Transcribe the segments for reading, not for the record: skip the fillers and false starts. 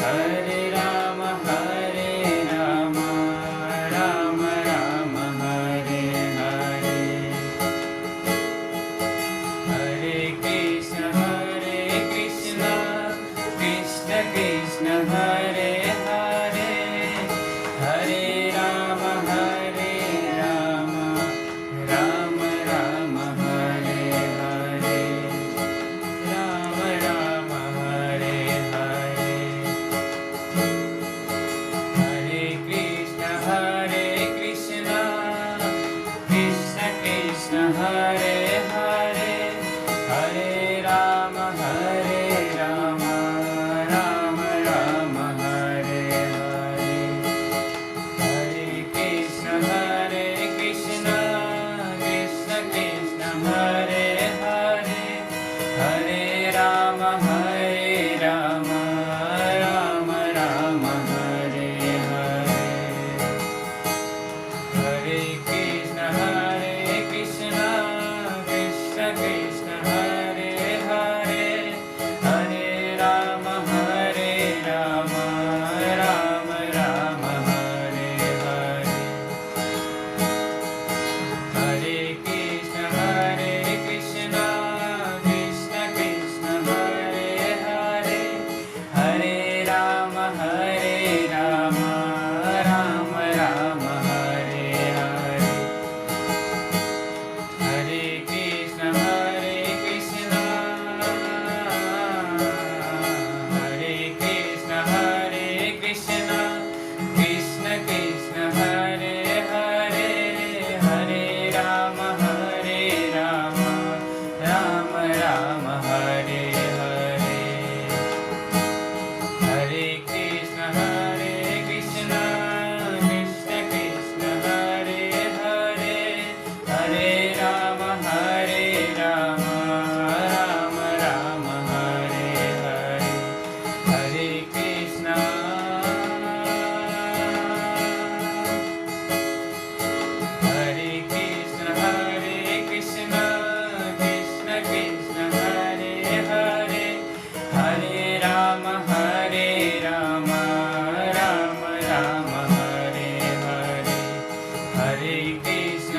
Hare Ram Ram Ram Hare Hare. Hare Krishna Krishna Krishna Hare Hare. Hare Ram Ram Ram Hare Hare. Ram Ram Hare Hare. Hare Krishna Krishna Krishna Hare Hare. Hare Ram Ram Ram Hare Hare. Hare Krishna Krishna Krishna Hare Hare. Hare Ram Ram Ram Hare Hare. Hare Krishna Krishna Krishna Hare Hare. Hare Ram Ram Ram Hare Hare. Hare Krishna Krishna Krishna Hare Hare. Hare Ram Ram Ram Hare Hare. Hare Krishna Krishna Krishna Krishna Hare Hare. Hare Ram Ram Ram Hare Hare. Hare Krishna Krishna Krishna Hare Hare. Hare Ram Ram Ram Hare Hare. Hare Krishna Krishna Krishna Hare Hare. Hare Ram Ram Ram Hare Hare. Hare Krishna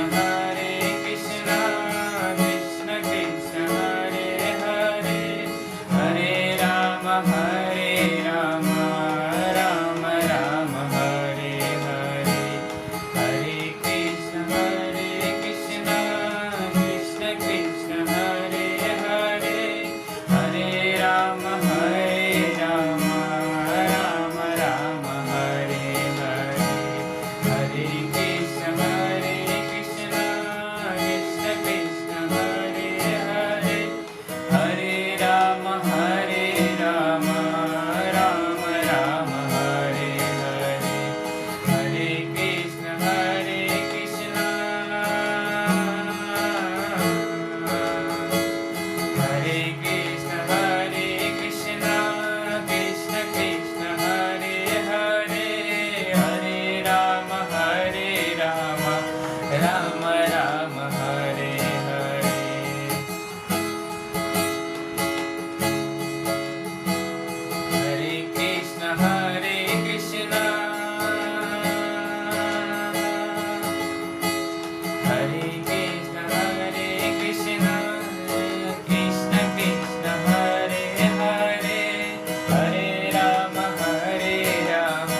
Krishna Krishna Hare Hare. Hare Ram Ram Ram Hare Hare. Hare Krishna Krishna Krishna Hare Hare. Hare Ram Ram Ram Hare Hare. Hare Krishna Krishna Krishna Hare Hare. Hare Ram Ram Ram Hare Hare. Hare Krishna Krishna Hare Krishna Krishna Krishna Hare Hare. Hare Ram Ram Ram Hare Hare. Hare Krishna Krishna Hare Krishna Krishna Krishna Hare Hare. Hare Ram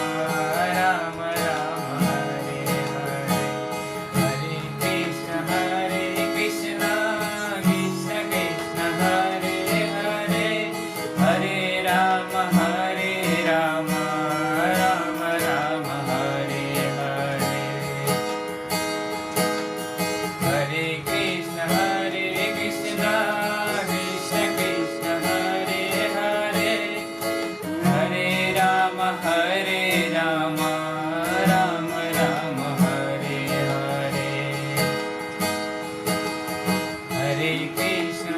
Ram Ram Hare Hare. Hare Krishna Krishna Krishna Hare Hare. Hare Ram Ram Ram Hare Hare. Hare Krishna Krishna Krishna Hare Hare. Hare Ram Ram Ram Hare Hare. Hare Krishna